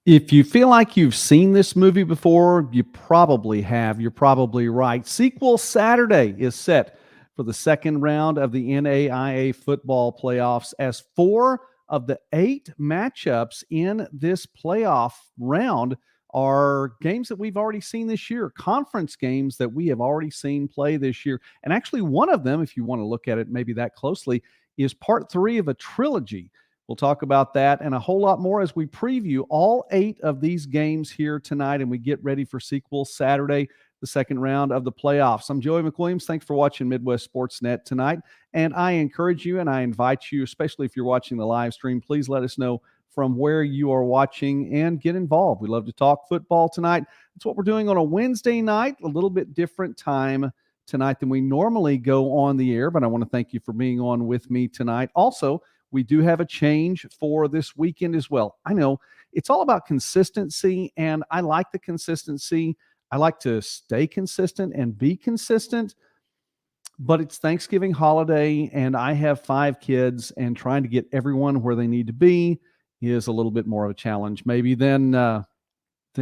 If you feel like you've seen this movie before, you probably have. You're probably right. Sequel Saturday is set for the second round of the NAIA football playoffs as four of the eight matchups in this playoff round are games that we've already seen this year, conference games that we have already seen play this year. And actually, one of them, if you want to look at it maybe that closely, is part three of a trilogy. We'll talk about that and a whole lot more as we preview all eight of these games here tonight and we get ready for Sequel Saturday, the second round of the playoffs. I'm Joey McWilliams. Thanks for watching Midwest Sportsnet tonight. And I encourage you and I invite you, especially if you're watching the live stream, please let us know from where you are watching and get involved. We love to talk football tonight. That's what we're doing on a Wednesday night, a little bit different time tonight than we normally go on the air, but I want to thank you for being on with me tonight. Also, we do have a change for this weekend as well. I know it's all about consistency, and I like the consistency. I like to stay consistent and be consistent, but it's Thanksgiving holiday, and I have 5 kids, and trying to get everyone where they need to be is a little bit more of a challenge maybe than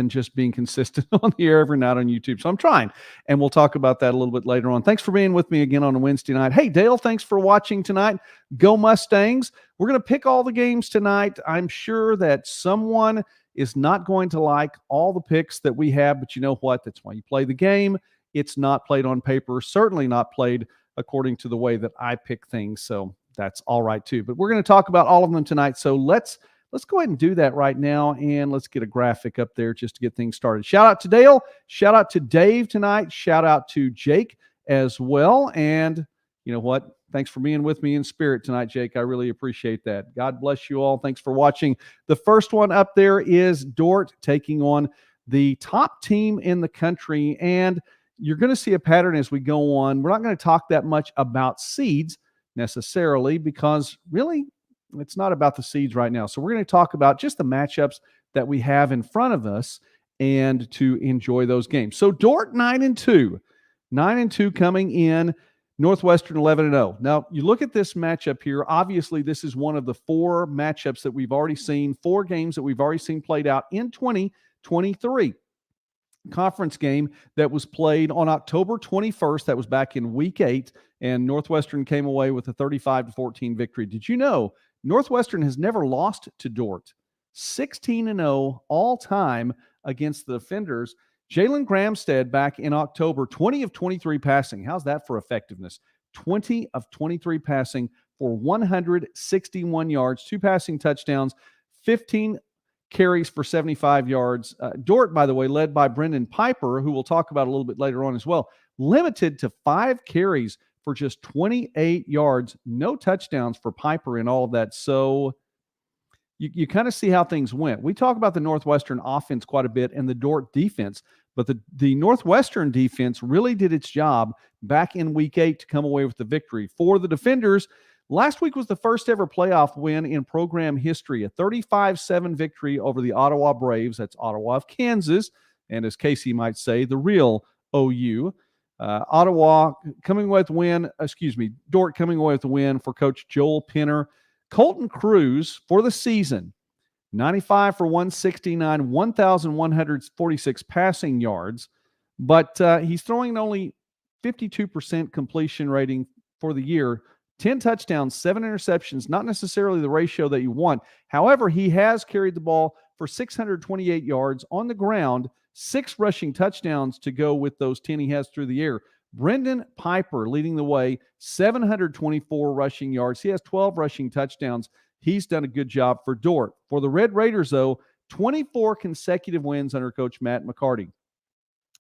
just being consistent on the air every night on YouTube. So I'm trying, and we'll talk about that a little bit later on. Thanks for being with me again on a Wednesday night. Hey, Dale, thanks for watching tonight. Go Mustangs. We're going to pick all the games tonight. I'm sure that someone is not going to like all the picks that we have, but you know what? That's why you play the game. It's not played on paper, certainly not played according to the way that I pick things. So that's all right too. But we're going to talk about all of them tonight. So let's go ahead and do that right now, and let's get a graphic up there just to get things started. Shout out to Dale. Shout out to Dave tonight. Shout out to Jake as well. And you know what? Thanks for being with me in spirit tonight, Jake. I really appreciate that. God bless you all. Thanks for watching. The first one up there is Dort taking on the top team in the country, and you're going to see a pattern as we go on. We're not going to talk that much about seeds necessarily because really – it's not about the seeds right now. So we're going to talk about just the matchups that we have in front of us and to enjoy those games. So Dort 9-2 coming in, Northwestern 11-0. Now you look at this matchup here. Obviously, this is one of the 4 matchups that we've already seen, 4 games that we've already seen played out in 2023. Conference game that was played on October 21st. That was back in week 8, and Northwestern came away with a 35-14 victory. Did you know Northwestern has never lost to Dort? 16-0 all time against the defenders. Jalen Gramstead back in October, 20 of 23 passing. How's that for effectiveness? 20 of 23 passing for 161 yards, 2 passing touchdowns, 15 carries for 75 yards. Dort, by the way, led by Brendan Piper, who we'll talk about a little bit later on as well, limited to 5 carries for just 28 yards, no touchdowns for Piper in all of that. So you kind of see how things went. We talk about the Northwestern offense quite a bit and the Dort defense, but the Northwestern defense really did its job back in week 8 to come away with the victory. For the defenders, last week was the first ever playoff win in program history, a 35-7 victory over the Ottawa Braves. That's Ottawa of Kansas, and as Casey might say, the real OU. Dort coming away with the win for Coach Joel Pinner. Colton Cruz for the season, 95 for 169, 1,146 passing yards, but he's throwing only 52% completion rating for the year. 10 touchdowns, 7 interceptions, not necessarily the ratio that you want. However, he has carried the ball for 628 yards on the ground, 6 rushing touchdowns to go with those 10 he has through the air. Brendan Piper leading the way, 724 rushing yards. He has 12 rushing touchdowns. He's done a good job for Dort. For the Red Raiders, though, 24 consecutive wins under Coach Matt McCarty.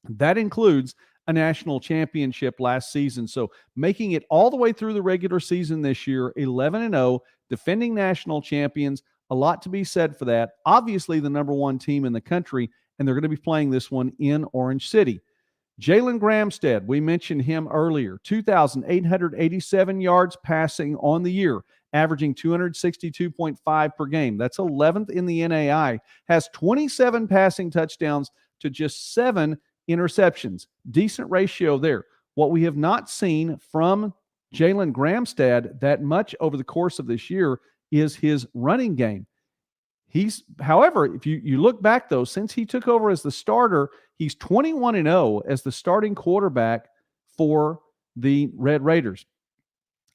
That includes a national championship last season. So making it all the way through the regular season this year, 11-0, defending national champions. A lot to be said for that. Obviously, the number 1 team in the country, and they're going to be playing this one in Orange City. Jalen Gramstead, we mentioned him earlier, 2,887 yards passing on the year, averaging 262.5 per game. That's 11th in the NAI, has 27 passing touchdowns to just 7 interceptions. Decent ratio there. What we have not seen from Jalen Gramstead that much over the course of this year is his running game. However, if you look back though, since he took over as the starter, he's 21-0 as the starting quarterback for the Red Raiders.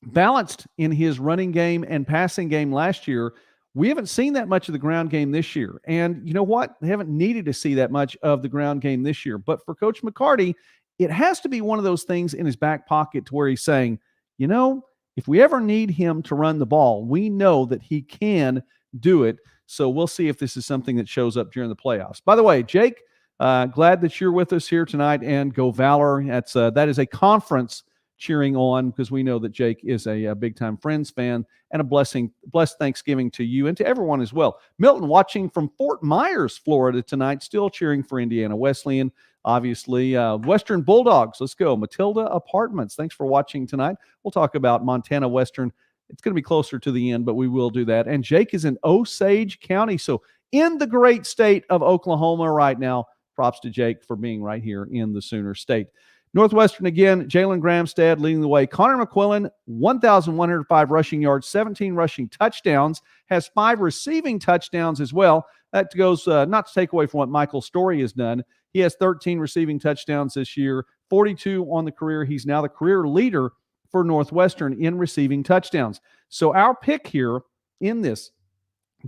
Balanced in his running game and passing game last year. We haven't seen that much of the ground game this year. And you know what? They haven't needed to see that much of the ground game this year. But for Coach McCarty, it has to be one of those things in his back pocket to where he's saying, if we ever need him to run the ball, we know that he can do it. So we'll see if this is something that shows up during the playoffs. By the way, Jake, glad that you're with us here tonight, and go Valor. That is a conference cheering on, because we know that Jake is a big-time Friends fan, and a blessed Thanksgiving to you and to everyone as well. Milton watching from Fort Myers, Florida tonight, still cheering for Indiana Wesleyan. Obviously, Western Bulldogs. Let's go. Matilda Apartments. Thanks for watching tonight. We'll talk about Montana Western. It's going to be closer to the end, but we will do that. And Jake is in Osage County, so in the great state of Oklahoma right now. Props to Jake for being right here in the Sooner State. Northwestern again, Jalen Gramstad leading the way. Connor McQuillan, 1,105 rushing yards, 17 rushing touchdowns, has 5 receiving touchdowns as well. That goes not to take away from what Michael Story has done. He has 13 receiving touchdowns this year, 42 on the career. He's now the career leader for Northwestern in receiving touchdowns. So our pick here in this,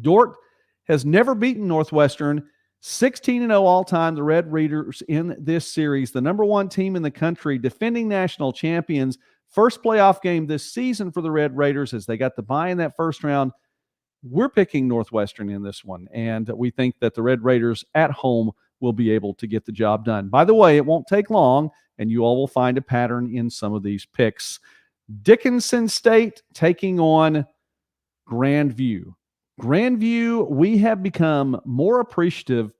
Dort has never beaten Northwestern. 16-0 all-time, the Red Raiders in this series, the number 1 team in the country, defending national champions. First playoff game this season for the Red Raiders as they got the bye in that first round. We're picking Northwestern in this one, and we think that the Red Raiders at home will be able to get the job done. By the way, it won't take long, and you all will find a pattern in some of these picks. Dickinson State taking on Grandview. Grandview, we have become more appreciative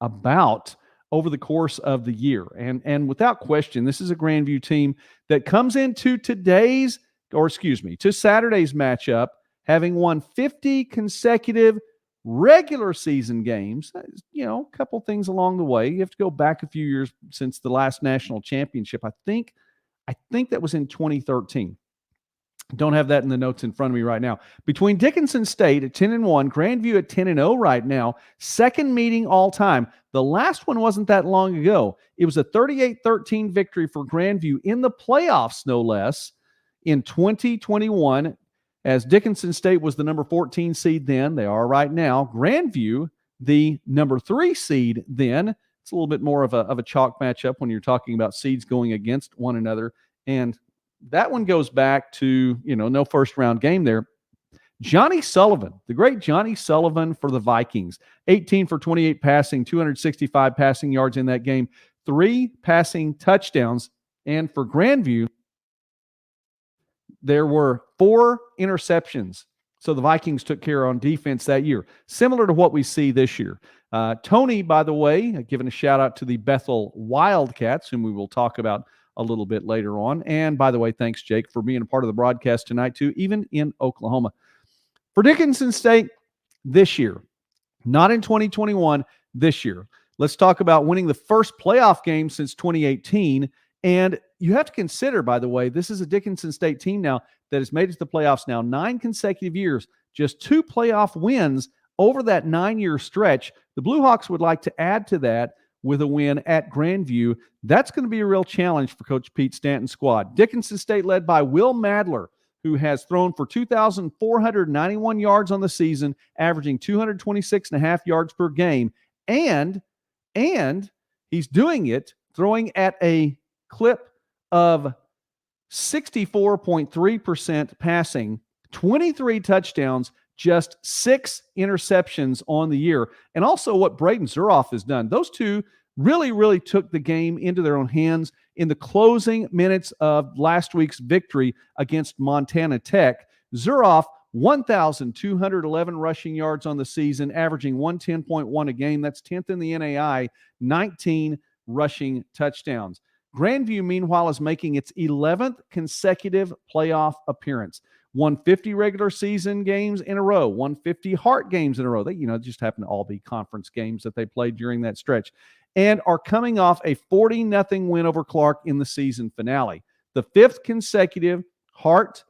about over the course of the year. And without question, this is a Grandview team that comes into to Saturday's matchup, having won 50 consecutive regular season games. A couple things along the way. You have to go back a few years since the last national championship. I think that was in 2013. Don't have that in the notes in front of me right now. Between Dickinson State at 10-1, Grandview at 10-0 right now, second meeting all time. The last one wasn't that long ago. It was a 38-13 victory for Grandview in the playoffs, no less, in 2021, as Dickinson State was the number 14 seed then. They are right now. Grandview, the number 3 seed then. It's a little bit more of a chalk matchup when you're talking about seeds going against one another. And that one goes back to, no first round game there. Johnny Sullivan, the great Johnny Sullivan for the Vikings, 18 for 28 passing, 265 passing yards in that game, 3 passing touchdowns. And for Grandview, there were 4 interceptions. So the Vikings took care on defense that year, similar to what we see this year. Tony, by the way, giving a shout out to the Bethel Wildcats, whom we will talk about a little bit later on. And by the way, thanks, Jake, for being a part of the broadcast tonight, too, even in Oklahoma. For Dickinson State this year, not in 2021, this year, let's talk about winning the first playoff game since 2018. And you have to consider, by the way, this is a Dickinson State team now that has made it to the playoffs now 9 consecutive years, just 2 playoff wins over that 9-year stretch. The Blue Hawks would like to add to that with a win at Grandview. That's going to be a real challenge for Coach Pete Stanton's squad. Dickinson State led by Will Madler, who has thrown for 2,491 yards on the season, averaging 226.5 yards per game. And he's doing it throwing at a clip of 64.3% passing, 23 touchdowns, just 6 interceptions on the year. And also what Braden Zuroff has done. Those two really took the game into their own hands in the closing minutes of last week's victory against Montana Tech. Zuroff, 1,211 rushing yards on the season, averaging 110.1 a game. That's 10th in the NAIA, 19 rushing touchdowns. Grandview, meanwhile, is making its 11th consecutive playoff appearance. Won 50 regular season games in a row, won 50 Hart games in a row. They, just happen to all be conference games that they played during that stretch, and are coming off a 40-0 win over Clark in the season finale. The 5th consecutive Hart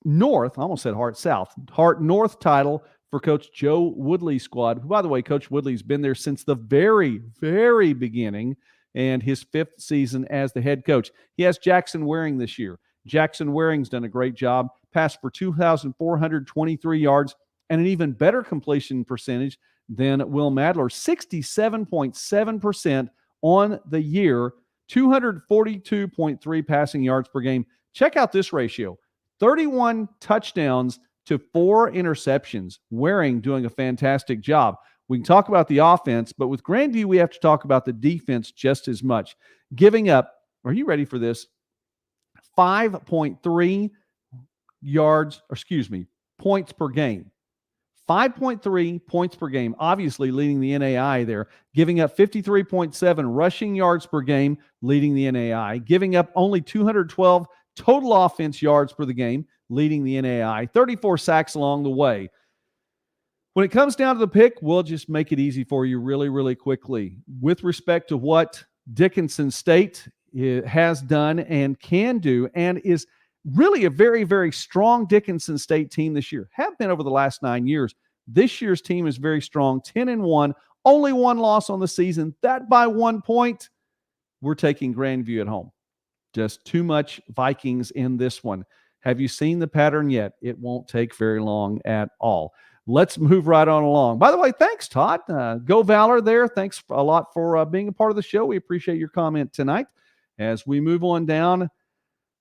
North, I almost said Hart South, Hart North title for Coach Joe Woodley's squad, who, by the way, Coach Woodley's been there since the very, very beginning and his 5th season as the head coach. He has Jackson Waring this year. Jackson Waring's done a great job, passed for 2,423 yards and an even better completion percentage than Will Madler, 67.7% on the year, 242.3 passing yards per game. Check out this ratio, 31 touchdowns to 4 interceptions. Waring doing a fantastic job. We can talk about the offense, but with Grandview, we have to talk about the defense just as much. Giving up, are you ready for this? 5.3 points per game. 5.3 points per game, obviously leading the NAIA there, giving up 53.7 rushing yards per game, leading the NAIA, giving up only 212 total offense yards per the game, leading the NAIA, 34 sacks along the way. When it comes down to the pick, we'll just make it easy for you really, really quickly. With respect to what Dickinson State has done and can do, and is really a very, very strong Dickinson State team this year, have been over the last 9 years. This year's team is very strong, 10-1, only 1 loss on the season, that by 1 point. We're taking Grandview at home. Just too much Vikings in this one. Have you seen the pattern yet? It won't take very long at all. Let's move right on along. By the way, thanks, Todd. Go Valor there. Thanks a lot for being a part of the show. We appreciate your comment tonight. As we move on down,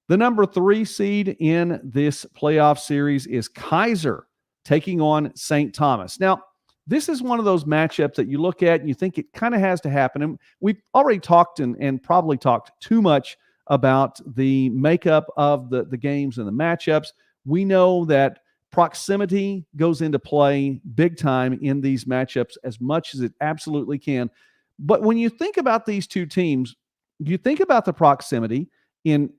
the number 3 seed in this playoff series is Kaiser taking on St. Thomas. Now, this is one of those matchups that you look at and you think it kind of has to happen. And we've already talked and probably talked too much about the makeup of the games and the matchups. We know that proximity goes into play big time in these matchups as much as it absolutely can. But when you think about these two teams, you think about the proximity in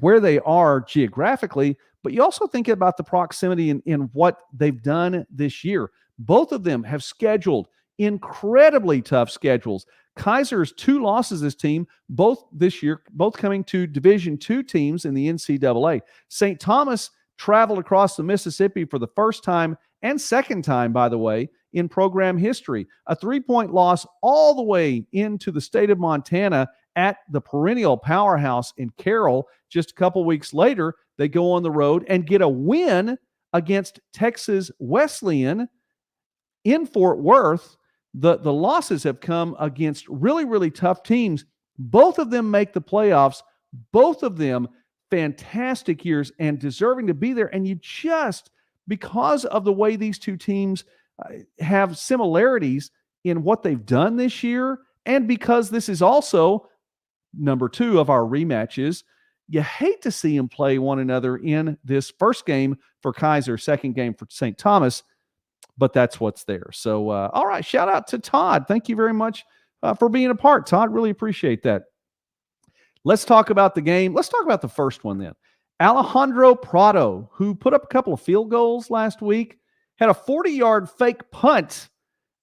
where they are geographically, but you also think about the proximity in what they've done this year. Both of them have scheduled incredibly tough schedules. Kaiser's 2 losses this team, both this year, both coming to Division II teams in the NCAA. St. Thomas traveled across the Mississippi for the first time and second time, by the way, in program history. A 3-point loss all the way into the state of Montana at the perennial powerhouse in Carroll. Just a couple weeks later, they go on the road and get a win against Texas Wesleyan in Fort Worth. The losses have come against really, really tough teams. Both of them make the playoffs. Both of them fantastic years and deserving to be there. And you just, because of the way these two teams have similarities in what they've done this year, and because this is also number 2 of our rematches, you hate to see them play one another in this first game for Kaiser, second game for St. Thomas, but that's what's there. So, all right, shout out to Todd. Thank you very much for being a part, Todd. Really appreciate that. Let's talk about the game. Let's talk about the first one then. Alejandro Prado, who put up a couple of field goals last week, had a 40-yard fake punt,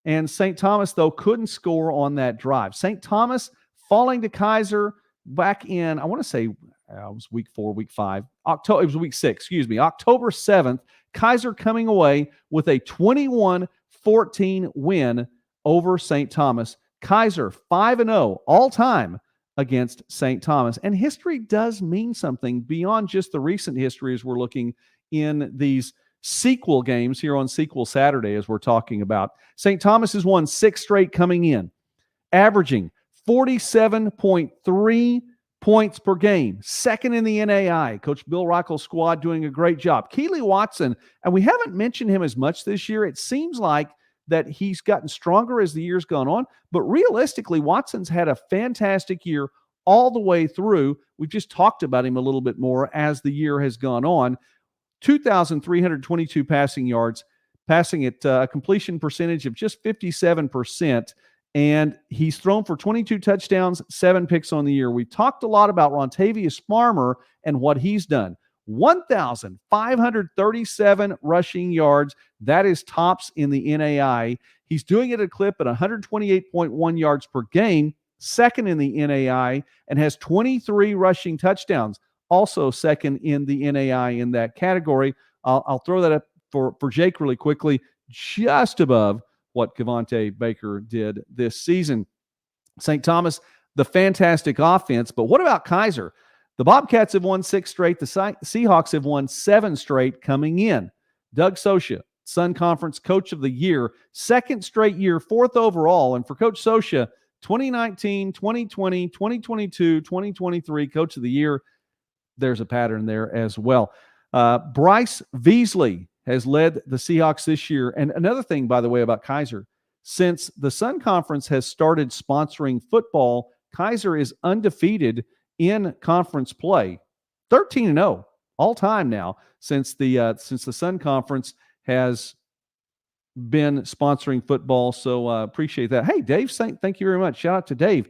and St. Thomas, though, couldn't score on that drive. St. Thomas falling to Kaiser back in, I want to say it was week 4, week 5. It was week 6, October 7th. Kaiser coming away with a 21-14 win over St. Thomas. Kaiser 5-0 all-time against St. Thomas. And history does mean something beyond just the recent history as we're looking in these sequel games here on Sequel Saturday as we're talking about. St. Thomas has won 6 straight coming in, averaging 47.3 points per game, second in the NAIA. Coach Bill Reichel's squad doing a great job. Keely Watson, and we haven't mentioned him as much this year. It seems like that he's gotten stronger as the year's gone on, but realistically, Watson's had a fantastic year all the way through. We've just talked about him a little bit more as the year has gone on. 2,322 passing yards, passing at a completion percentage of just 57%. And he's thrown for 22 touchdowns, 7 picks on the year. We talked a lot about Rontavious Farmer and what he's done. 1,537 rushing yards. That is tops in the NAIA. He's doing it at a clip at 128.1 yards per game, second in the NAIA, and has 23 rushing touchdowns, also second in the NAIA in that category. I'll throw that up for Jake really quickly. just above what Kevontae Baker did this season. St. Thomas, the fantastic offense, but what about Kaiser? The Bobcats have won 6 straight. The Seahawks have won 7 straight coming in. Doug Sosha, Sun Conference Coach of the Year, 2nd straight year, 4th overall. And for Coach Sosha, 2019, 2020, 2022, 2023 Coach of the Year, there's a pattern there as well. Bryce Veasley has led the Seahawks this year. And another thing, by the way, about Kaiser, since the Sun Conference has started sponsoring football, Kaiser is undefeated in conference play, 13-0 all time now since the Sun Conference has been sponsoring football. So appreciate that. Hey, Dave, thank you very much. Shout out to Dave.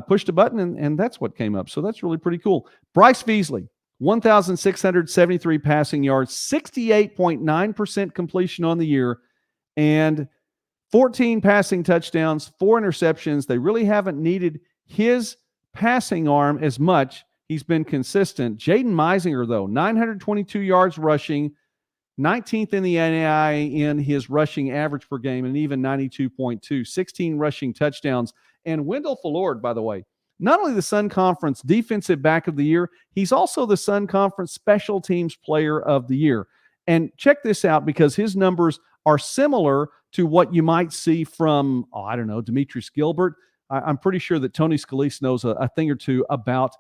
Pushed a button and that's what came up. So that's really pretty cool. Bryce Veasley, 1,673 passing yards, 68.9% completion on the year, and 14 passing touchdowns, 4 interceptions. They really haven't needed his passing arm as much. He's been consistent. Jaden Meisinger, though, 922 yards rushing, 19th in the NAIA in his rushing average per game, and even 92.2, 16 rushing touchdowns. And Wendell Fullord, by the way, not only the Sun Conference Defensive Back of the Year, he's also the Sun Conference Special Teams Player of the Year. And check this out, because his numbers are similar to what you might see from, Demetrius Gilbert. I'm pretty sure that Tony Scalise knows a thing or two about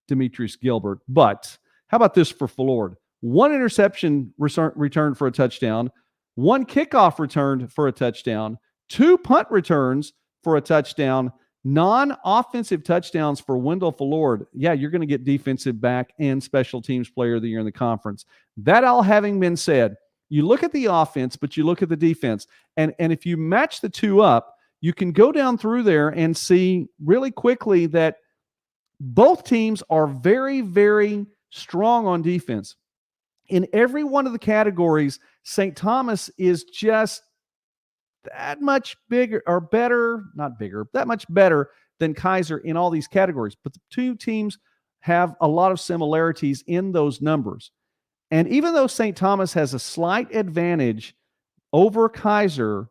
Demetrius Gilbert. But how about this for Fullord? 1 interception returned for a touchdown, 1 kickoff returned for a touchdown, 2 punt returns for a touchdown, non-offensive touchdowns for Wendell Fullord. Yeah, you're going to get defensive back and special teams player of the year in the conference. That all having been said, you look at the offense, but you look at the defense. And if you match the two up, you can go down through there and see really quickly that both teams are very, very strong on defense. In every one of the categories, St. Thomas is just that much bigger or better, not bigger, that much better than Kaiser in all these categories. But the two teams have a lot of similarities in those numbers. And even though St. Thomas has a slight advantage over Kaiser,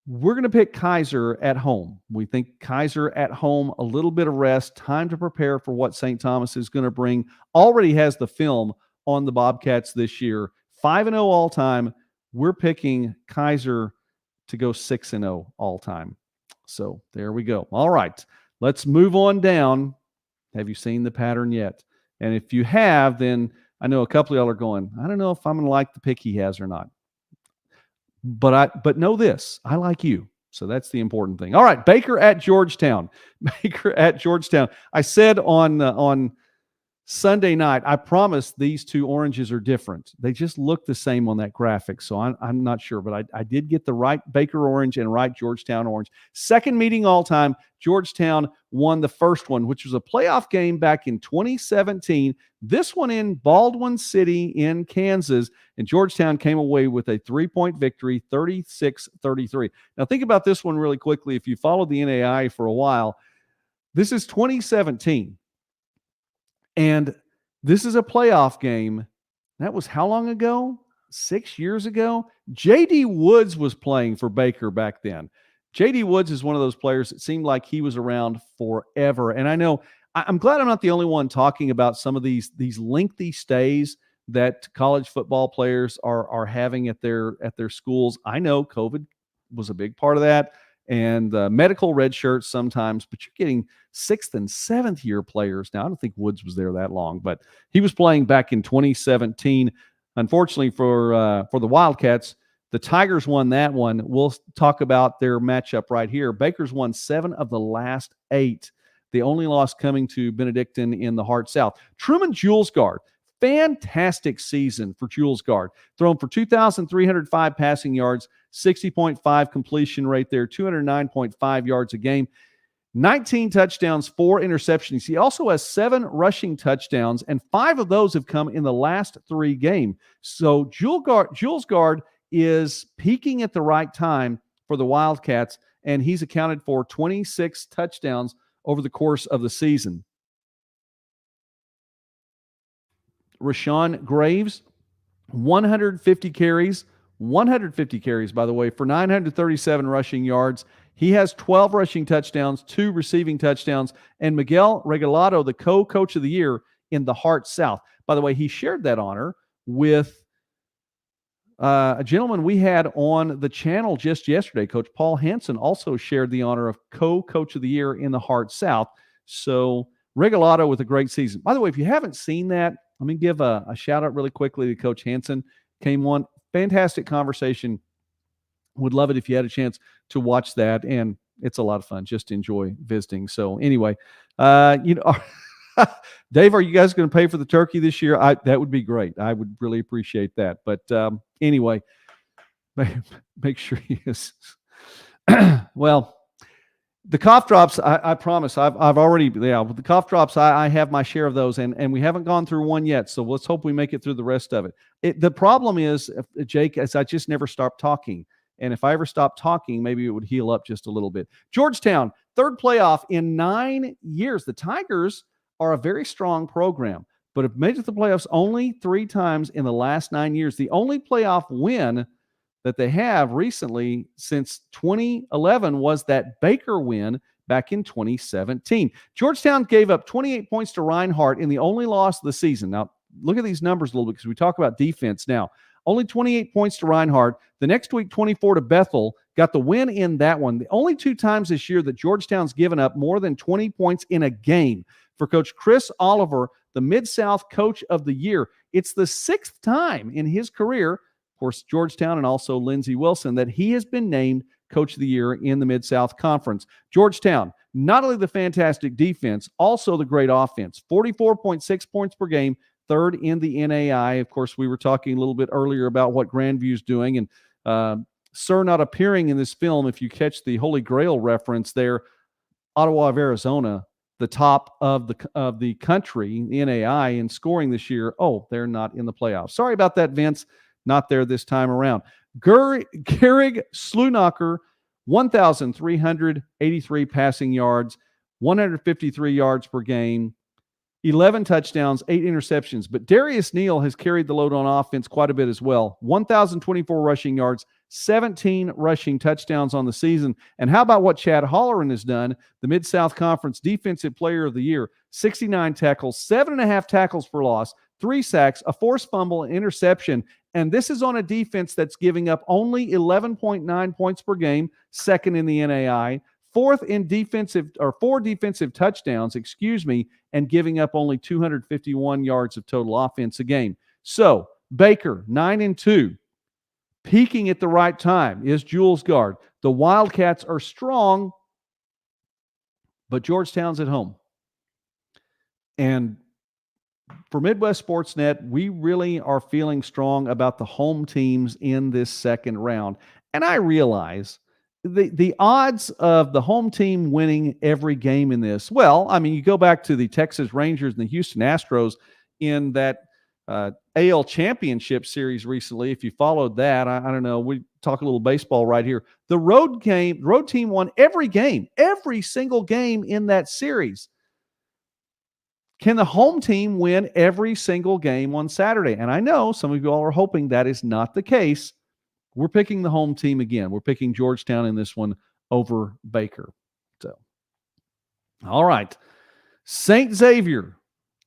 we're going to pick Kaiser at home. We think Kaiser at home, a little bit of rest, time to prepare for what St. Thomas is going to bring. Already has the film on the Bobcats this year. 5-0 all time. We're picking Kaiser to go 6-0 all time. So there we go. All right, let's move on down. Have you seen the pattern yet? And if you have, then I know a couple of y'all are going, I don't know if I'm going to like the pick he has or not. But know this, I like you. So that's the important thing. All right, Baker at Georgetown. Baker at Georgetown. I said on Sunday night, I promise these two oranges are different. They just look the same on that graphic, so I'm not sure. But I did get the right Baker orange and right Georgetown orange. Second meeting all time, Georgetown won the first one, which was a playoff game back in 2017. This one in Baldwin City in Kansas, and Georgetown came away with a 3-point victory, 36-33. Now think about this one really quickly. If you followed the NAIA for a while, this is 2017. And this is a playoff game. That was how long ago? 6 years ago? J.D. Woods was playing for Baker back then. J.D. Woods is one of those players that seemed like he was around forever. And I know, I'm glad I'm not the only one talking about some of these lengthy stays that college football players are having at their schools. I know COVID was a big part of that, and medical red shirts sometimes, but you're getting 6th and 7th year players. Now, I don't think Woods was there that long, but he was playing back in 2017. Unfortunately for the Wildcats, the Tigers won that one. We'll talk about their matchup right here. Baker's won 7 of the last 8. The only loss coming to Benedictine in the Hart South. Truman Julesgaard, fantastic season for Julesgaard. Thrown for 2,305 passing yards, 60.5 completion rate there, 209.5 yards a game, 19 touchdowns, 4 interceptions. He also has 7 rushing touchdowns, and 5 of those have come in the last 3 games. So Julesgaard is peaking at the right time for the Wildcats, and he's accounted for 26 touchdowns over the course of the season. Rashawn Graves, 150 carries, 150 carries, by the way, for 937 rushing yards. He has 12 rushing touchdowns, 2 receiving touchdowns, and Miguel Regalado, the co-coach of the year in the Heart South. By the way, he shared that honor with a gentleman we had on the channel just yesterday. Coach Paul Hansen also shared the honor of co-coach of the year in the Heart South. So Regalado with a great season. By the way, if you haven't seen that, let me give a shout out really quickly to Coach Hansen. Came on, fantastic conversation. Would love it if you had a chance to watch that, and it's a lot of fun. Just enjoy visiting. So anyway, Dave, are you guys going to pay for the turkey this year? That would be great. I would really appreciate that. But anyway, make sure he is. Well, the cough drops, I promise, I've already, with the cough drops, I have my share of those, and we haven't gone through one yet, so let's hope we make it through the rest of it. The problem is, Jake, is I just never stop talking, and if I ever stop talking, maybe it would heal up just a little bit. Georgetown, third playoff in 9 years. The Tigers are a very strong program, but have made it to the playoffs only 3 times in the last 9 years. The only playoff win that they have recently since 2011 was that Baker win back in 2017. Georgetown gave up 28 points to Reinhardt in the only loss of the season. Now, look at these numbers a little bit because we talk about defense now. Only 28 points to Reinhardt. The next week, 24 to Bethel. Got the win in that one. The only 2 times this year that Georgetown's given up more than 20 points in a game. For Coach Chris Oliver, the Mid-South Coach of the Year, it's the 6th time in his career, of course, Georgetown and also Lindsey Wilson, that he has been named Coach of the Year in the Mid-South Conference. Georgetown, not only the fantastic defense, also the great offense. 44.6 points per game, 3rd in the NAIA. Of course, we were talking a little bit earlier about what Grandview's doing, and Sir not appearing in this film, if you catch the Holy Grail reference there, Ottawa of Arizona, the top of the country, the NAIA, in scoring this year. Oh, they're not in the playoffs. Sorry about that, Vince. Not there this time around. Gehrig Slunacher, 1,383 passing yards, 153 yards per game, 11 touchdowns, 8 interceptions. But Darius Neal has carried the load on offense quite a bit as well. 1,024 rushing yards, 17 rushing touchdowns on the season. And how about what Chad Holleran has done, the Mid-South Conference Defensive Player of the Year? 69 tackles, 7.5 tackles for loss, 3 sacks, a forced fumble, an interception. And this is on a defense that's giving up only 11.9 points per game, 2nd in the NAIA, 4th in defensive, or 4 defensive touchdowns, and giving up only 251 yards of total offense a game. So Baker, 9-2, peaking at the right time is Jules Gard. The Wildcats are strong, but Georgetown's at home. And for Midwest Sportsnet, we really are feeling strong about the home teams in this second round. And I realize the odds of the home team winning every game in this, well, I mean, you go back to the Texas Rangers and the Houston Astros in that AL Championship Series recently. If you followed that, I don't know, we talk a little baseball right here. The road team won every game, every single game in that series. Can the home team win every single game on Saturday? And I know some of you all are hoping that is not the case. We're picking the home team again. We're picking Georgetown in this one over Baker. So, all right. St. Xavier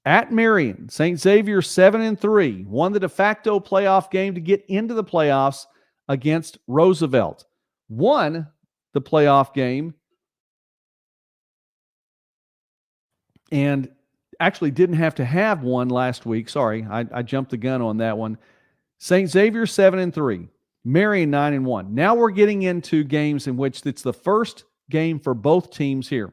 at Marion. St. Xavier 7-3, won the de facto playoff game to get into the playoffs against Roosevelt. Won the playoff game and actually didn't have to have one last week. Sorry, I jumped the gun on that one. St. Xavier 7-3. Marion 9-1. Now we're getting into games in which it's the first game for both teams here.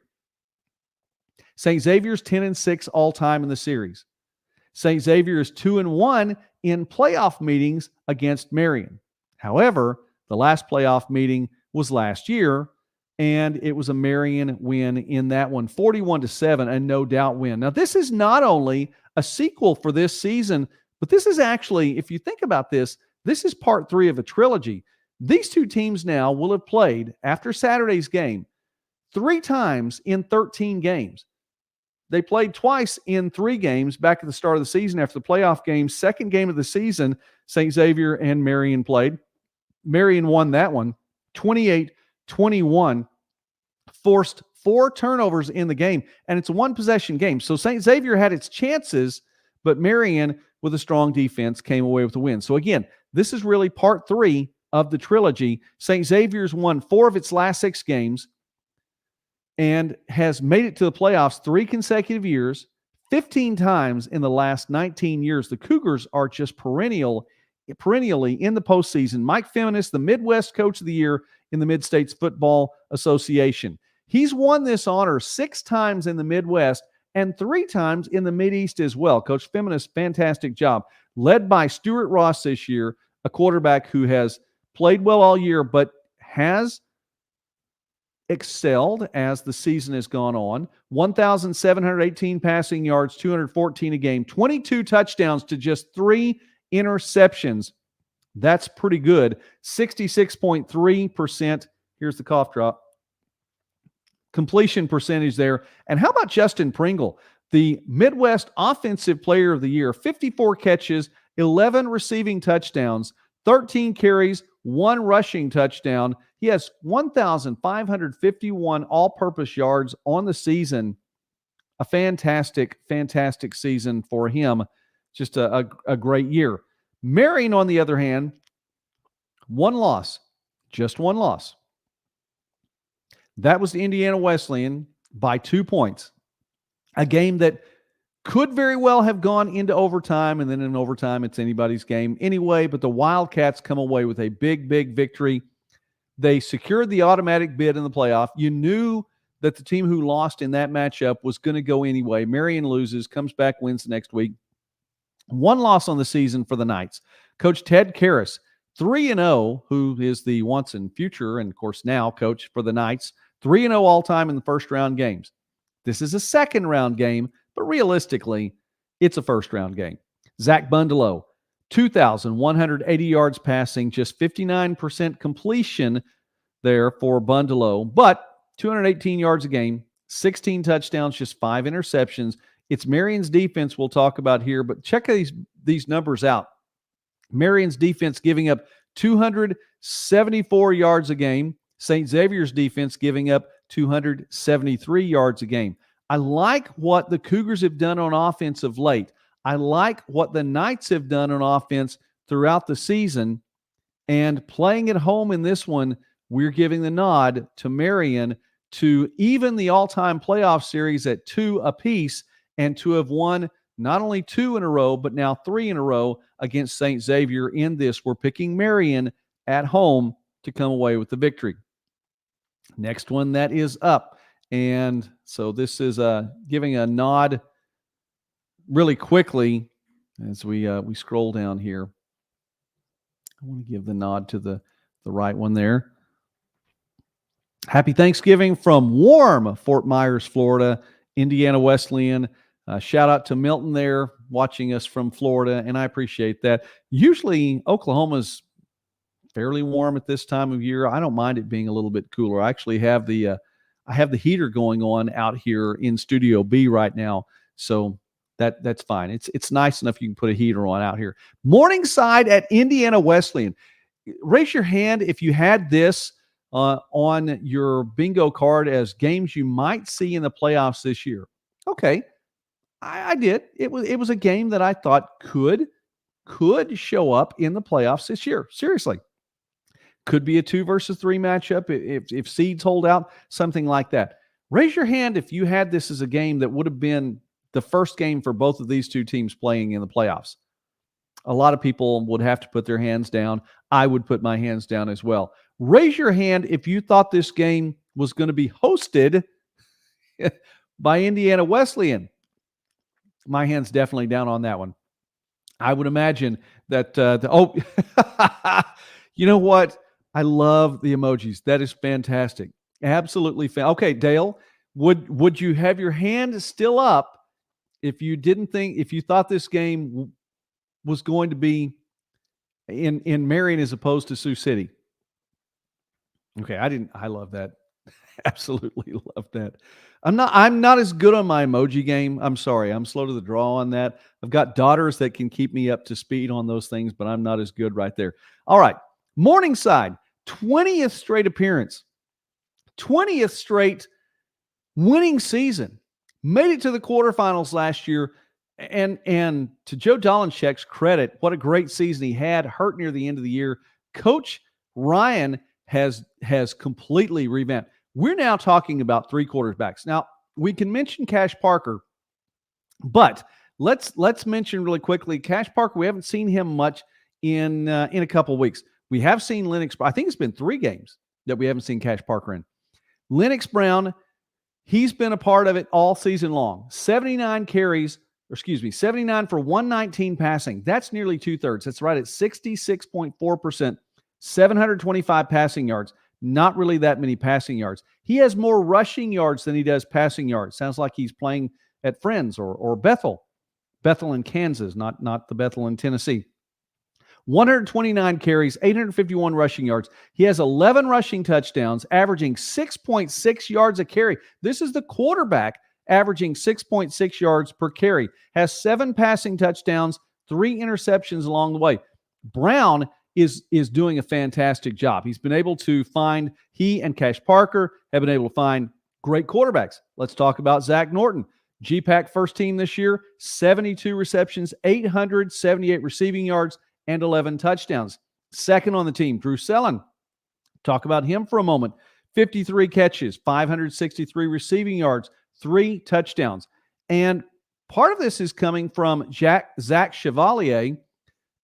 St. Xavier's 10-6 all-time in the series. St. Xavier is 2-1 in playoff meetings against Marion. However, the last playoff meeting was last year, and it was a Marion win in that one, 41-7, a no-doubt win. Now, this is not only a sequel for this season, but this is actually, if you think about this, this is part 3 of a trilogy. These 2 teams now will have played, after Saturday's game, 3 times in 13 games. They played twice in 3 games back at the start of the season after the playoff game. Second game of the season, St. Xavier and Marion played. Marion won that one 28-21, forced 4 turnovers in the game, and it's a one-possession game. So St. Xavier had its chances, but Marion, with a strong defense, came away with the win. So again, this is really part 3 of the trilogy. St. Xavier's won 4 of its last 6 games and has made it to the playoffs 3 consecutive years, 15 times in the last 19 years. The Cougars are just perennially in the postseason. Mike Feminis, the Midwest Coach of the Year in the Mid-States Football Association. He's won this honor 6 times in the Midwest and 3 times in the Mideast as well. Coach Feminis, fantastic job. Led by Stuart Ross this year, a quarterback who has played well all year, but has excelled as the season has gone on. 1,718 passing yards, 214 a game, 22 touchdowns to just 3 interceptions. That's pretty good. 66.3%. Here's the cough drop. Completion percentage there. And how about Justin Pringle, the Midwest Offensive Player of the Year? 54 catches, 11 receiving touchdowns, 13 carries, 1 rushing touchdown. He has 1,551 all-purpose yards on the season. A fantastic, fantastic season for him. Just a great year. Marion, on the other hand, 1 loss. Just 1 loss. That was the Indiana Wesleyan by 2 points. A game that could very well have gone into overtime, and then in overtime, it's anybody's game anyway, but the Wildcats come away with a big, big victory. They secured the automatic bid in the playoff. You knew that the team who lost in that matchup was going to go anyway. Marion loses, comes back, wins the next week. 1 loss on the season for the Knights. Coach Ted Karras, 3-0, who is the once and future, and of course now coach for the Knights, 3-0 all-time in the first-round games. This is a second-round game, but realistically, it's a first-round game. Zach Bundelow, 2,180 yards passing, just 59% completion there for Bundelow, but 218 yards a game, 16 touchdowns, just 5 interceptions. It's Marion's defense we'll talk about here, but check these numbers out. Marion's defense giving up 274 yards a game. St. Xavier's defense giving up 273 yards a game. I like what the Cougars have done on offense of late. I like what the Knights have done on offense throughout the season. And playing at home in this one, we're giving the nod to Marion to even the all-time playoff series at 2 apiece, and to have won not only 2 in a row, but now 3 in a row against St. Xavier in this. We're picking Marion at home to come away with the victory. Next one that is up. And so this is giving a nod really quickly as we scroll down here. I want to give the nod to the right one there. Happy Thanksgiving from warm Fort Myers, Florida, Indiana Wesleyan. Shout out to Milton there watching us from Florida, and I appreciate that. Usually Oklahoma's fairly warm at this time of year. I don't mind it being a little bit cooler. I actually have the heater going on out here in Studio B right now, so that's fine. It's nice enough you can put a heater on out here. Morningside at Indiana Wesleyan. Raise your hand if you had this on your bingo card as games you might see in the playoffs this year. Okay, I did. It was a game that I thought could show up in the playoffs this year. Seriously. Could be a 2 versus 3 matchup if seeds hold out, something like that. Raise your hand if you had this as a game that would have been the first game for both of these two teams playing in the playoffs. A lot of people would have to put their hands down. I would put my hands down as well. Raise your hand if you thought this game was going to be hosted by Indiana Wesleyan. My hand's definitely down on that one. I would imagine that you know what? I love the emojis. That is fantastic. Absolutely. Okay, Dale, would you have your hand still up if you thought this game was going to be in Marion as opposed to Sioux City? Okay, I love that. Absolutely love that. I'm not as good on my emoji game. I'm sorry. I'm slow to the draw on that. I've got daughters that can keep me up to speed on those things, but I'm not as good right there. All right. Morningside, 20th straight appearance, 20th straight winning season. Made it to the quarterfinals last year. And to Joe Dolanchek's credit, what a great season he had. Hurt near the end of the year. Coach Ryan has completely revamped. We're now talking about three quarterbacks. Now, we can mention Cash Parker, but let's mention really quickly Cash Parker. We haven't seen him much in a couple of weeks. We have seen Lennox. I think it's been 3 games that we haven't seen Cash Parker in. Lennox Brown, he's been a part of it all season long. 79 for 119 passing. That's nearly 2/3. That's right at 66.4%. 725 passing yards. Not really that many passing yards. He has more rushing yards than he does passing yards. Sounds like he's playing at Friends or Bethel. Bethel in Kansas, not the Bethel in Tennessee. 129 carries, 851 rushing yards. He has 11 rushing touchdowns, averaging 6.6 yards a carry. This is the quarterback averaging 6.6 yards per carry. Has 7 passing touchdowns, 3 interceptions along the way. Brown is doing a fantastic job. He's been able to find, he and Cash Parker have been able to find great quarterbacks. Let's talk about Zach Norton. GPAC first team this year, 72 receptions, 878 receiving yards, and 11 touchdowns. Second on the team, Drew Sellen. Talk about him for a moment. 53 catches, 563 receiving yards, 3 touchdowns. And part of this is coming from Zach Chevalier,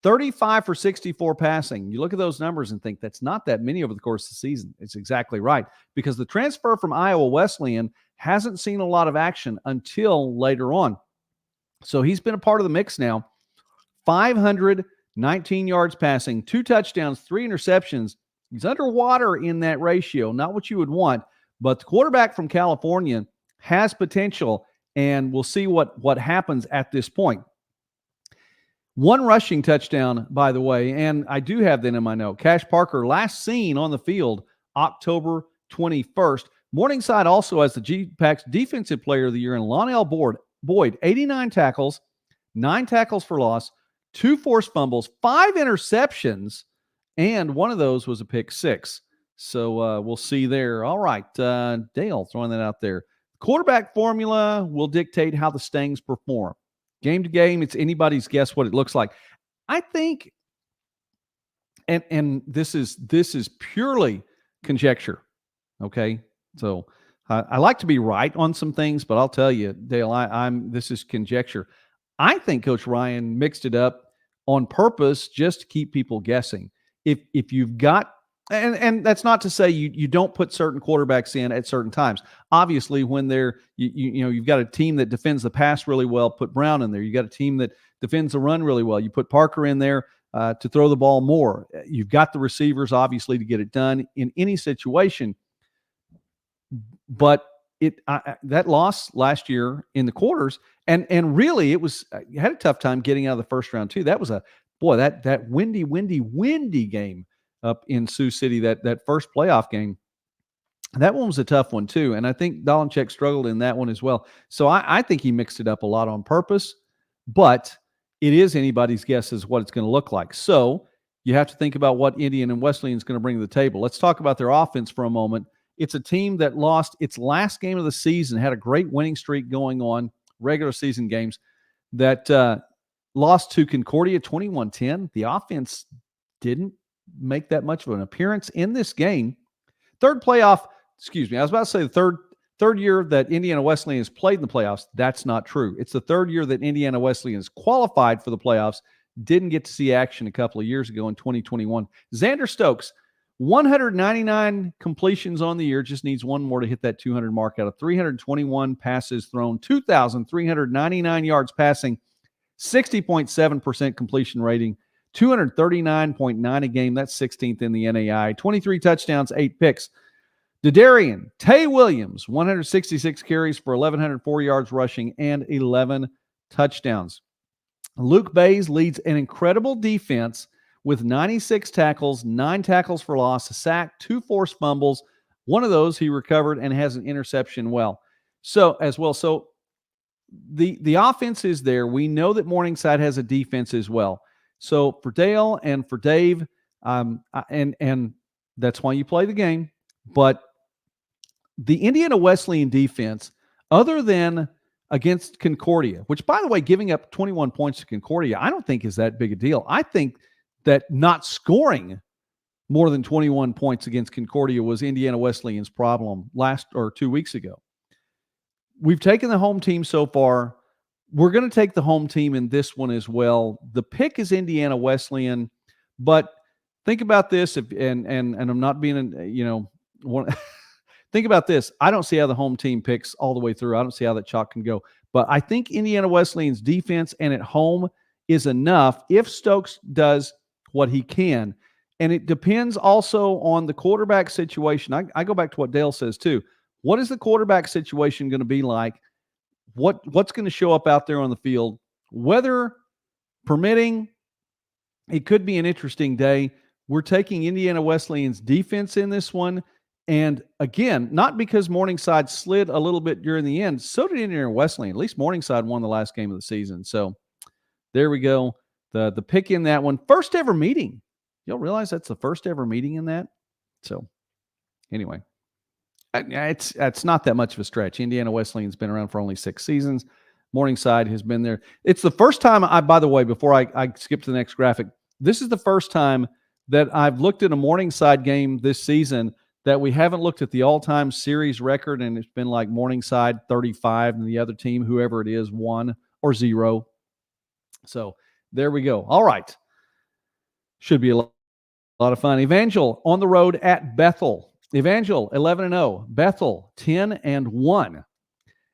35 for 64 passing. You look at those numbers and think that's not that many over the course of the season. It's exactly right, because the transfer from Iowa Wesleyan hasn't seen a lot of action until later on. So he's been a part of the mix now. 519 yards passing, 2 touchdowns, 3 interceptions. He's underwater in that ratio. Not what you would want, but the quarterback from California has potential, and we'll see what happens at this point. 1 rushing touchdown, by the way, and I do have that in my note. Cash Parker, last seen on the field October 21st. Morningside also has the GPAC's Defensive Player of the Year in Lonell Boyd, 89 tackles, 9 tackles for loss, 2 forced fumbles, 5 interceptions, and one of those was a pick 6. So we'll see there. All right, Dale throwing that out there. Quarterback formula will dictate how the Stangs perform. Game to game, it's anybody's guess what it looks like. I think, and this is purely conjecture, okay? So I like to be right on some things, but I'll tell you, Dale, this is conjecture. I think Coach Ryan mixed it up on purpose just to keep people guessing. If you've got, and that's not to say you don't put certain quarterbacks in at certain times. Obviously, when they're you've got a team that defends the pass really well, put Brown in there. You got a team that defends the run really well. You put Parker in there to throw the ball more. You've got the receivers obviously to get it done in any situation. But that loss last year in the quarters, and really it was, you had a tough time getting out of the first round too. That was that windy game up in Sioux City, that first playoff game. That one was a tough one too, and I think Dolanchek struggled in that one as well. So I think he mixed it up a lot on purpose, but it is anybody's guess as what it's going to look like. So you have to think about what Indian and Wesleyan is going to bring to the table. Let's talk about their offense for a moment. It's a team that lost its last game of the season, had a great winning streak going on, regular season games, that lost to Concordia 21-10. The offense didn't make that much of an appearance in this game. I was about to say the third year that Indiana Wesleyan has played in the playoffs. That's not true. It's the third year that Indiana Wesleyan has qualified for the playoffs. Didn't get to see action a couple of years ago in 2021. Xander Stokes, 199 completions on the year, just needs one more to hit that 200 mark out of 321 passes thrown, 2,399 yards passing, 60.7% completion rating, 239.9 a game. That's 16th in the NAIA, 23 touchdowns, 8 picks. Dadarian Tay Williams, 166 carries for 1,104 yards rushing and 11 touchdowns. Luke Bays leads an incredible defense with 96 tackles, 9 tackles for loss, a sack, 2 forced fumbles. One of those he recovered and has an interception So the offense is there. We know that Morningside has a defense as well. So for Dale and for Dave, And that's why you play the game. But the Indiana Wesleyan defense, other than against Concordia, which, by the way, giving up 21 points to Concordia, I don't think is that big a deal. I think that not scoring more than 21 points against Concordia was Indiana Wesleyan's problem last or 2 weeks ago. We've taken the home team so far. We're going to take the home team in this one as well. The pick is Indiana Wesleyan, but think about this. And I'm not being, one. Think about this. I don't see how the home team picks all the way through. I don't see how that chalk can go. But I think Indiana Wesleyan's defense and at home is enough if Stokes does what he can. And it depends also on the quarterback situation. I go back to what Dale says too. What is the quarterback situation going to be like? What's going to show up out there on the field? Weather permitting, it could be an interesting day. We're taking Indiana Wesleyan's defense in this one. And again, not because Morningside slid a little bit during the end. So did Indiana Wesleyan. At least Morningside won the last game of the season. So there we go. The pick in that one. First ever meeting. Y'all realize that's the first ever meeting in that? So anyway, it's not that much of a stretch. Indiana Wesleyan's been around for only 6 seasons. Morningside has been there. It's the first time by the way, before I skip to the next graphic, this is the first time that I've looked at a Morningside game this season that we haven't looked at the all-time series record, and it's been like Morningside 35 and the other team, whoever it is, 1 or 0. So there we go. All right. Should be a lot of fun. Evangel on the road at Bethel. Evangel 11-0. Bethel 10-1.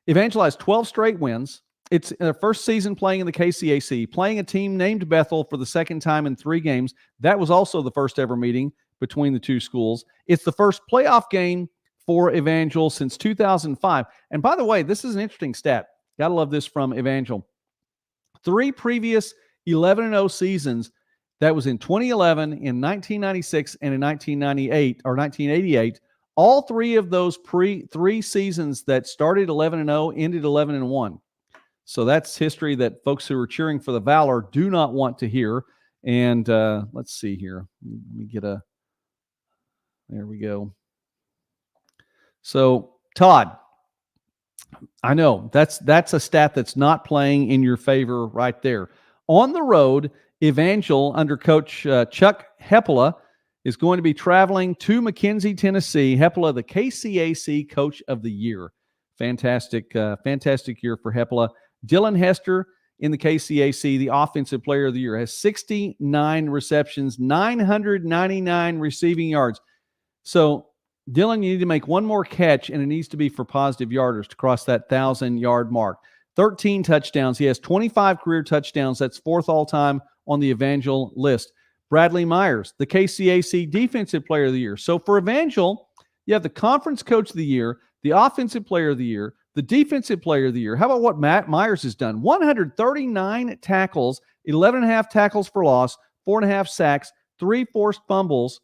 Evangel has 12 straight wins. It's their first season playing in the KCAC, playing a team named Bethel for the second time in 3 games. That was also the first ever meeting between the two schools. It's the first playoff game for Evangel since 2005. And by the way, this is an interesting stat. Gotta love this from Evangel. 3 previous 11-0 seasons, that was in 2011, in 1996, and in 1988. All 3 of those 3 seasons that started 11-0 ended 11-1. So that's history that folks who are cheering for the Valor do not want to hear. And let's see here. Let me get there we go. So Todd, I know that's a stat that's not playing in your favor right there. On the road, Evangel under Coach Chuck Hepola is going to be traveling to McKenzie, Tennessee. Hepola, the KCAC Coach of the Year. Fantastic year for Hepola. Dylan Hester in the KCAC, the Offensive Player of the Year, has 69 receptions, 999 receiving yards. So, Dylan, you need to make one more catch, and it needs to be for positive yarders to cross that 1,000-yard mark. 13 touchdowns. He has 25 career touchdowns. That's 4th all-time on the Evangel list. Bradley Myers, the KCAC Defensive Player of the Year. So, for Evangel, you have the Conference Coach of the Year, the Offensive Player of the Year, the Defensive Player of the Year. How about what Matt Myers has done? 139 tackles, 11.5 tackles for loss, 4.5 sacks, 3 forced fumbles,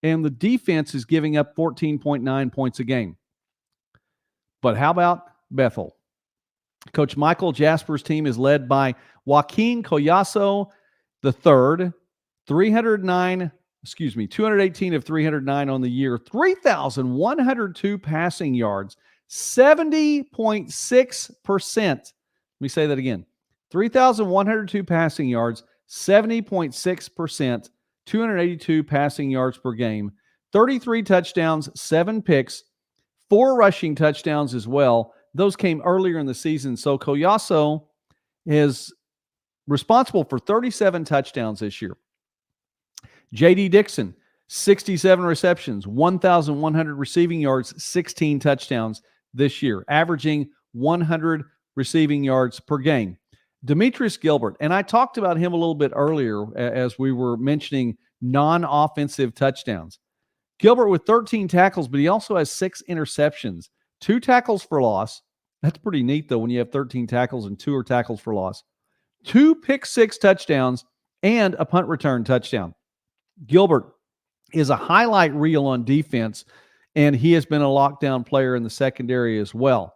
and the defense is giving up 14.9 points a game. But how about Bethel? Coach Michael Jasper's team is led by Joaquin Collazo III, 218 of 309 on the year, 3,102 passing yards, 70.6%. Let me say that again. 3,102 passing yards, 70.6%, 282 passing yards per game, 33 touchdowns, 7 picks, 4 rushing touchdowns as well. Those came earlier in the season. So Collazo is responsible for 37 touchdowns this year. J.D. Dixon, 67 receptions, 1,100 receiving yards, 16 touchdowns this year, averaging 100 receiving yards per game. Demetrius Gilbert, and I talked about him a little bit earlier as we were mentioning non-offensive touchdowns. Gilbert with 13 tackles, but he also has 6 interceptions, 2 tackles for loss. That's pretty neat, though, when you have 13 tackles and 2 are tackles for loss. 2 pick-6 touchdowns and a punt return touchdown. Gilbert is a highlight reel on defense, and he has been a lockdown player in the secondary as well.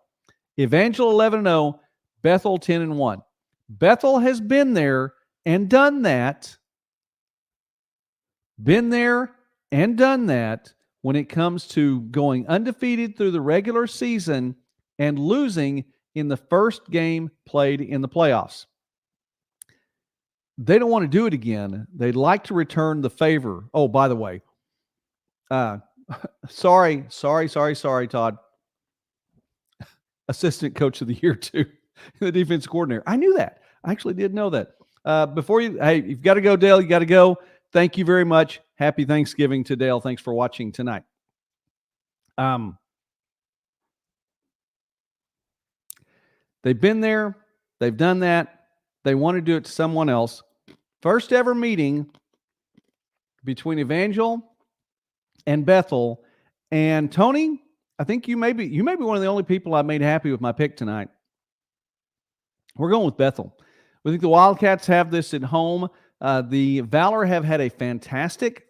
Evangel 11-0, Bethel 10-1. Bethel has been there and done that, Been there and done that when it comes to going undefeated through the regular season and losing in the first game played in the playoffs. They don't want to do it again. They'd like to return the favor. Oh, by the way, sorry, Todd. Assistant coach of the year, too, the defense coordinator. I knew that. I actually did know that. You've got to go, Dale. You got to go. Thank you very much. Happy Thanksgiving to Dale. Thanks for watching tonight. They've been there. They've done that. They want to do it to someone else. First ever meeting between Evangel and Bethel. And Tony, I think you may be one of the only people I made happy with my pick tonight. We're going with Bethel. We think the Wildcats have this at home. The Valor have had a fantastic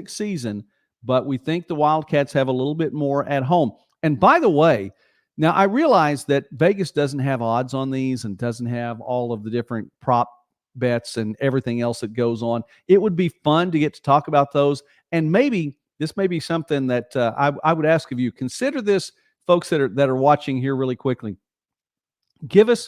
season, but we think the Wildcats have a little bit more at home. And by the way, now I realize that Vegas doesn't have odds on these and doesn't have all of the different prop bets and everything else that goes on. It would be fun to get to talk about those. And maybe this may be something that I would ask of you. Consider this, folks that are watching here really quickly. Give us,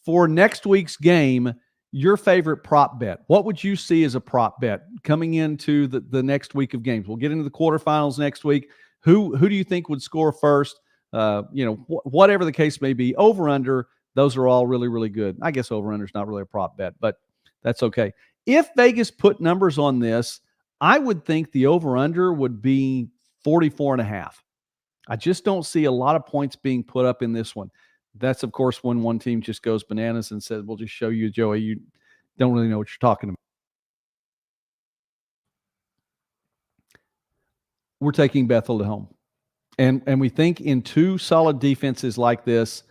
for next week's game, your favorite prop bet. What would you see as a prop bet coming into the next week of games? We'll get into the quarterfinals next week. Who do you think would score first? Whatever the case may be, over under, those are all really, really good. I guess over under is not really a prop bet, but that's okay. If Vegas put numbers on this, I would think the over under would be 44.5. I just don't see a lot of points being put up in this one. That's, of course, when one team just goes bananas and says, we'll just show you, Joey, you don't really know what you're talking about. We're taking Bethel to home. And we think in two solid defenses like this,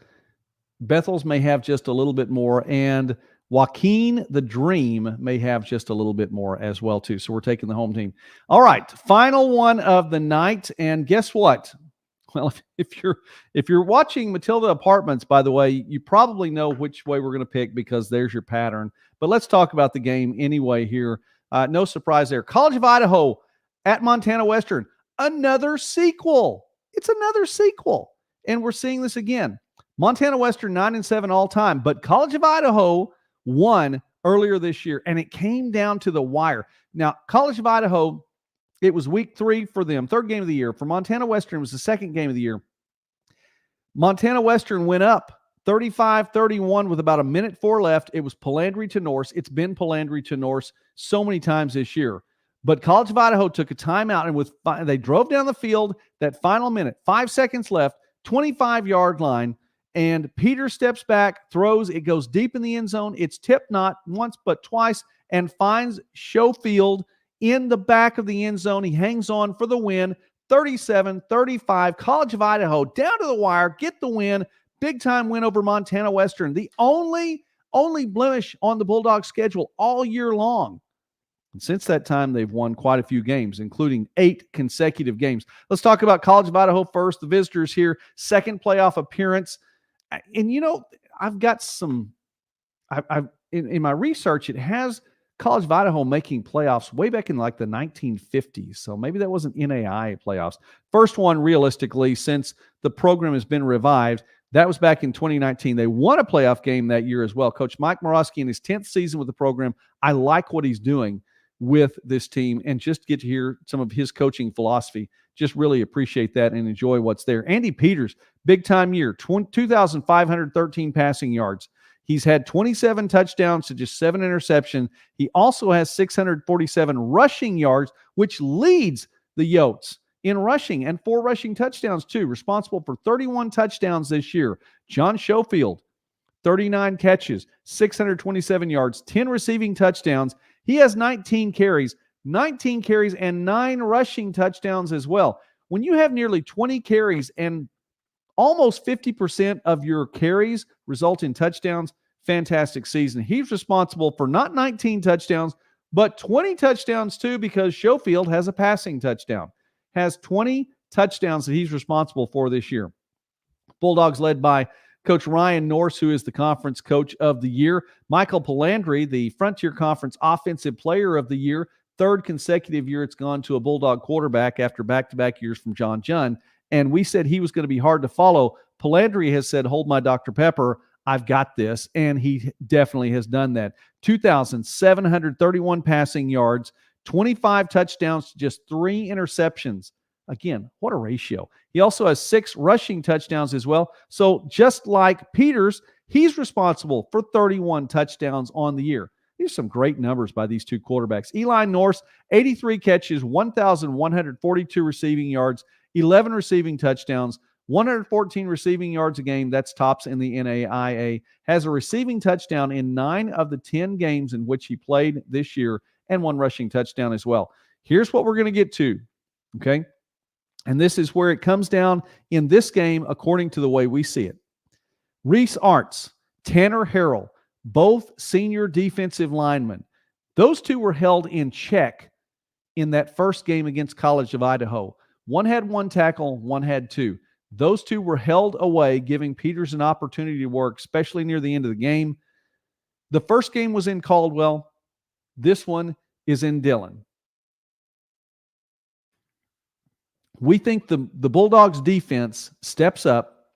Bethel's may have just a little bit more, and Joaquin the Dream may have just a little bit more as well, too. So we're taking the home team. All right, final one of the night, and guess what? Well, if you're watching Matilda Apartments, by the way, you probably know which way we're going to pick because there's your pattern. But let's talk about the game anyway here. No surprise there. College of Idaho at Montana Western. Another sequel. It's another sequel. And we're seeing this again. Montana Western 9-7 all time, but College of Idaho won earlier this year, and it came down to the wire. Now, College of Idaho, it was week 3 for them, third game of the year. For Montana Western, it was the second game of the year. Montana Western went up 35-31 with about a minute 4 left. It was Palandry to Norse. It's been Palandry to Norse so many times this year. But College of Idaho took a timeout, and they drove down the field that final minute, 5 seconds left, 25-yard line, and Peter steps back, throws. It goes deep in the end zone. It's tipped not once but twice and finds Schofield in the back of the end zone. He hangs on for the win, 37-35. College of Idaho down to the wire, get the win. Big-time win over Montana Western. The only blemish on the Bulldogs' schedule all year long. And since that time, they've won quite a few games, including 8 consecutive games. Let's talk about College of Idaho first. The visitors here, second playoff appearance. And, I've got some – in my research, it has College of Idaho making playoffs way back in like the 1950s. So maybe that wasn't NAIA playoffs. First one, realistically, since the program has been revived, that was back in 2019. They won a playoff game that year as well. Coach Mike Morosky in his 10th season with the program. I like what he's doing with this team, and just get to hear some of his coaching philosophy. Just really appreciate that and enjoy what's there. Andy Peters, big-time year, 2,513 passing yards. He's had 27 touchdowns to just 7 interceptions. He also has 647 rushing yards, which leads the Yotes in rushing, and 4 rushing touchdowns too, responsible for 31 touchdowns this year. John Schofield, 39 catches, 627 yards, 10 receiving touchdowns. He has 19 carries and 9 rushing touchdowns as well. When you have nearly 20 carries and almost 50% of your carries result in touchdowns, fantastic season. He's responsible for not 19 touchdowns, but 20 touchdowns too, because Schofield has a passing touchdown. Has 20 touchdowns that he's responsible for this year. Bulldogs led by Coach Ryan Norse, who is the conference coach of the year. Michael Palandry, the Frontier Conference Offensive Player of the Year. third consecutive year it's gone to a Bulldog quarterback after back-to-back years from John Junn. And we said he was going to be hard to follow. Pelandri has said, hold my Dr. Pepper, I've got this. And he definitely has done that. 2,731 passing yards, 25 touchdowns to just 3 interceptions. Again, what a ratio. He also has 6 rushing touchdowns as well. So just like Peters, he's responsible for 31 touchdowns on the year. These are some great numbers by these two quarterbacks. Eli Norse, 83 catches, 1,142 receiving yards, 11 receiving touchdowns, 114 receiving yards a game. That's tops in the NAIA. Has a receiving touchdown in 9 of the 10 games in which he played this year, and 1 rushing touchdown as well. Here's what we're going to get to, okay? And this is where it comes down in this game according to the way we see it. Reese Arts, Tanner Harrell, both senior defensive linemen. Those two were held in check in that first game against College of Idaho. One had 1 tackle, one had 2. Those two were held away, giving Peters an opportunity to work, especially near the end of the game. The first game was in Caldwell. This one is in Dillon. We think the Bulldogs defense steps up,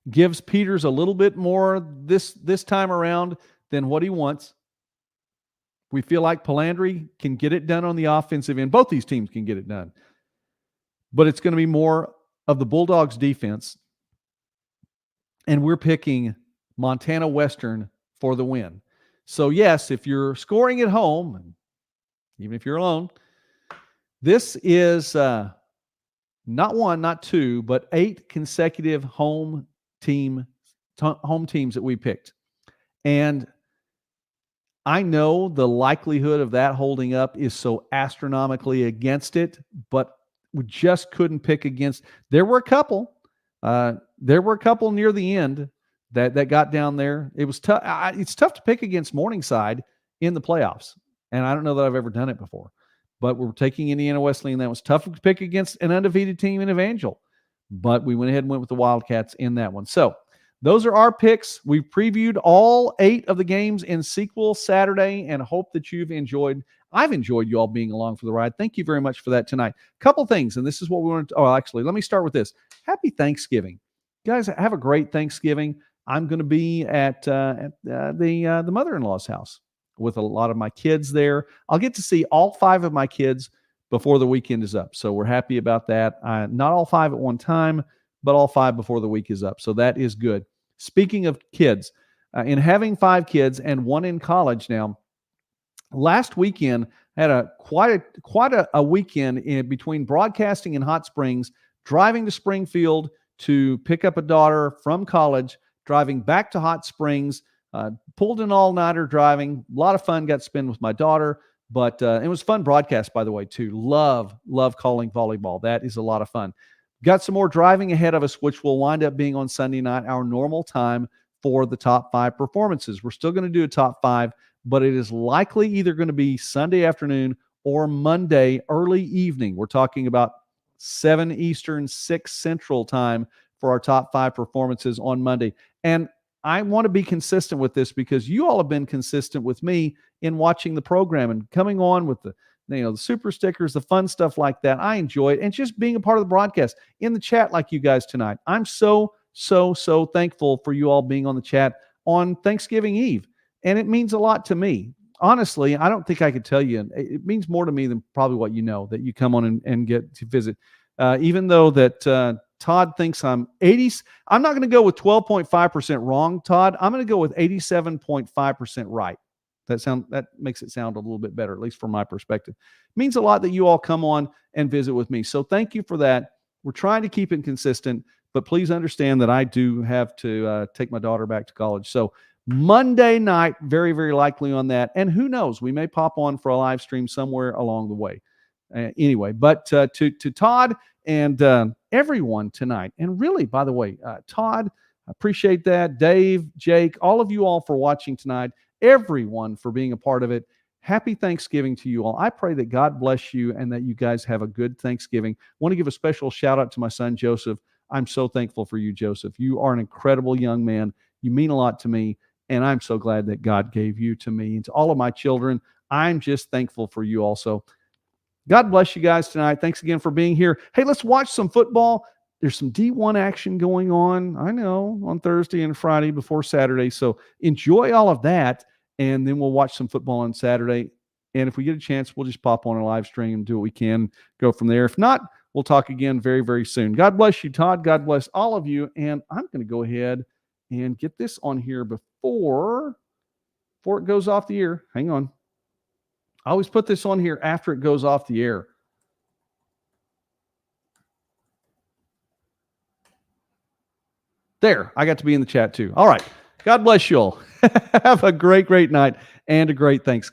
gives Peters a little bit more this time around than what he wants. We feel like Pelandri can get it done on the offensive end. Both these teams can get it done. But it's going to be more of the Bulldogs defense. And we're picking Montana Western for the win. So yes, if you're scoring at home, and even if you're alone, this is not 1, not 2, but 8 consecutive home teams that we picked. And I know the likelihood of that holding up is so astronomically against it, but we just couldn't pick against. There were a couple near the end that got down there. It was tough. It's tough to pick against Morningside in the playoffs, and I don't know that I've ever done it before. But we're taking Indiana Wesleyan. That was tough to pick against an undefeated team in Evangel. But we went ahead and went with the Wildcats in that one. So those are our picks. We've previewed all 8 of the games in sequel Saturday and hope that you've enjoyed. I've enjoyed you all being along for the ride. Thank you very much for that tonight. Couple things, and this is what we want to – oh, actually, let me start with this. Happy Thanksgiving. Guys, have a great Thanksgiving. I'm going to be at the mother-in-law's house with a lot of my kids there. I'll get to see all 5 of my kids before the weekend is up. So we're happy about that. Not all 5 at one time, but all 5 before the week is up. So that is good. Speaking of kids, in having 5 kids and 1 in college now, last weekend had quite a weekend in between broadcasting in Hot Springs, driving to Springfield to pick up a daughter from college, driving back to Hot Springs, pulled an all-nighter driving. A lot of fun got spent with my daughter, but it was fun broadcast, by the way, too. Love calling volleyball. That is a lot of fun. Got some more driving ahead of us, which will wind up being on Sunday night, our normal time for the top 5 performances. We're still going to do a top 5, but it is likely either going to be Sunday afternoon or Monday early evening. We're talking about 7 Eastern, 6 Central time for our top 5 performances on Monday. And I want to be consistent with this because you all have been consistent with me in watching the program and coming on with the super stickers, the fun stuff like that. I enjoy it. And just being a part of the broadcast in the chat like you guys tonight. I'm so thankful for you all being on the chat on Thanksgiving Eve. And it means a lot to me. Honestly, I don't think I could tell you. It means more to me than probably what you know, that you come on and get to visit. Even though that Todd thinks I'm 80. I'm not going to go with 12.5% wrong, Todd. I'm going to go with 87.5% right. That makes it sound a little bit better, at least from my perspective. It means a lot that you all come on and visit with me. So thank you for that. We're trying to keep it consistent, but please understand that I do have to take my daughter back to college. So Monday night, very, very likely on that. And who knows, we may pop on for a live stream somewhere along the way. Anyway, but to Todd and everyone tonight, and really, by the way, Todd, I appreciate that. Dave, Jake, all of you all for watching tonight. Everyone for being a part of it. Happy Thanksgiving to you all. I pray that God bless you and that you guys have a good Thanksgiving. I want to give a special shout out to my son, Joseph. I'm so thankful for you, Joseph. You are an incredible young man. You mean a lot to me, and I'm so glad that God gave you to me and to all of my children. I'm just thankful for you also. God bless you guys tonight. Thanks again for being here. Hey, let's watch some football. There's some D1 action going on, I know, on Thursday and Friday before Saturday. So enjoy all of that, and then we'll watch some football on Saturday. And if we get a chance, we'll just pop on a live stream, do what we can, go from there. If not, we'll talk again very, very soon. God bless you, Todd. God bless all of you. And I'm going to go ahead and get this on here before it goes off the air. Hang on. I always put this on here after it goes off the air. There, I got to be in the chat too. All right. God bless you all. Have a great, great night and a great Thanksgiving.